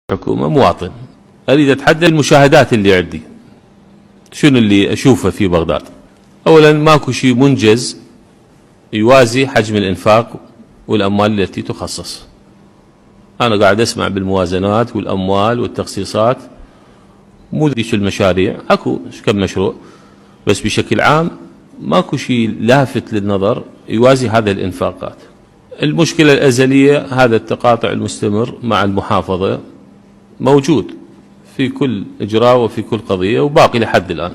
حكومة مواطن أريد أتحدى المشاهدات اللي عندي، شنو اللي أشوفه في بغداد. أولا ماكو شيء منجز يوازي حجم الإنفاق والأموال التي تخصص. أنا قاعد أسمع بالموازنات والأموال والتخصيصات، مو ذيك المشاريع، أكو كم مشروع، بس بشكل عام ماكو شيء لافت للنظر يوازي هذا الإنفاقات. المشكلة الأزلية هذا التقاطع المستمر مع المحافظة موجود في كل إجراء وفي كل قضية وباقي لحد الآن.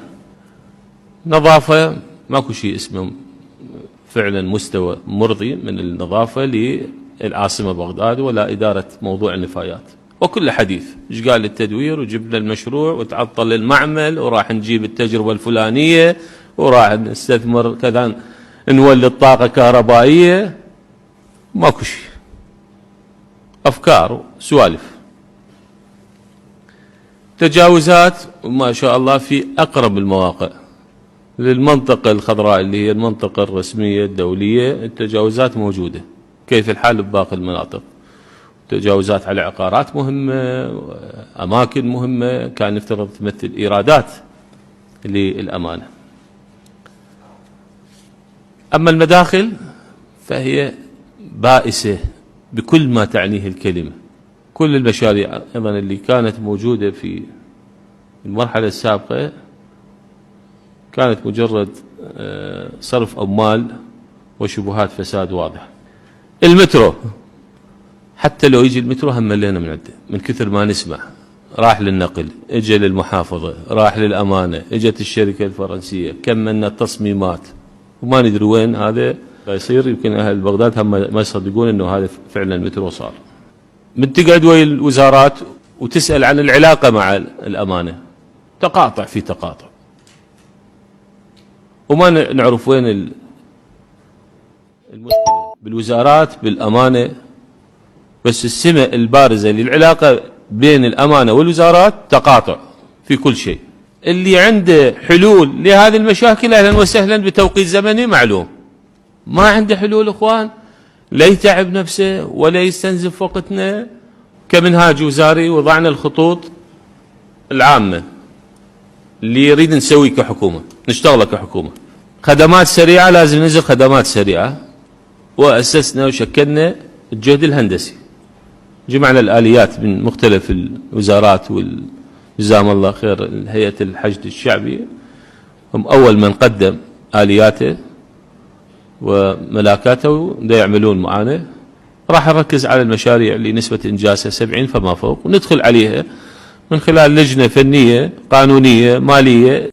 نظافة ماكو شيء اسمه فعلا مستوى مرضي من النظافة للعاصمة بغداد ولا إدارة موضوع النفايات، وكل حديث ايش قال التدوير وجبنا المشروع وتعطل المعمل وراح نجيب التجربة الفلانية وراح نستثمر كذا نولد طاقة كهربائية. ماكو شيء، أفكار وسوالف. تجاوزات ما شاء الله في أقرب المواقع للمنطقة الخضراء اللي هي المنطقة الرسمية الدولية، التجاوزات موجودة. كيف الحال بباقي المناطق؟ تجاوزات على عقارات مهمة، أماكن مهمة كان يفترض تمثل إيرادات للأمانة. أما المداخل فهي بائسة بكل ما تعنيه الكلمة. كل المشاريع أيضا اللي كانت موجودة في المرحلة السابقة كانت مجرد صرف أموال وشبهات فساد واضح. المترو حتى لو يجي المترو هم ملينا من عنده من كثر ما نسمع. راح للنقل، اجى للمحافظة، راح للأمانة، اجت الشركة الفرنسية، كملنا التصميمات وما ندري وين هذا يصير. يمكن أهل بغداد هم ما يصدقون أنه هذا فعلا المترو صار. من تقعد ويا الوزارات وتسأل عن العلاقة مع الأمانة، تقاطع في تقاطع، وما نعرف وين المشكلة بالوزارات بالأمانة. بس السمة البارزة للعلاقة بين الأمانة والوزارات تقاطع في كل شيء. اللي عنده حلول لهذه المشاكل أهلا وسهلا بتوقيت زمني معلوم. ما عنده حلول إخوان، لا يتعب نفسه ولا يستنزف وقتنا. كمنهاج وزاري وضعنا الخطوط العامة اللي يريد نسوي كحكومة، نشتغل كحكومة. خدمات سريعة، لازم ننزل خدمات سريعة، وأسسنا وشكلنا الجهد الهندسي. جمعنا الآليات من مختلف الوزارات جزاهم الله خير هيئة الحشد الشعبي، هم أول من قدم آلياته وملاكاته دا يعملون معانا. راح نركز على المشاريع اللي نسبة إنجازها 70 فما فوق، وندخل عليها من خلال لجنة فنية قانونية مالية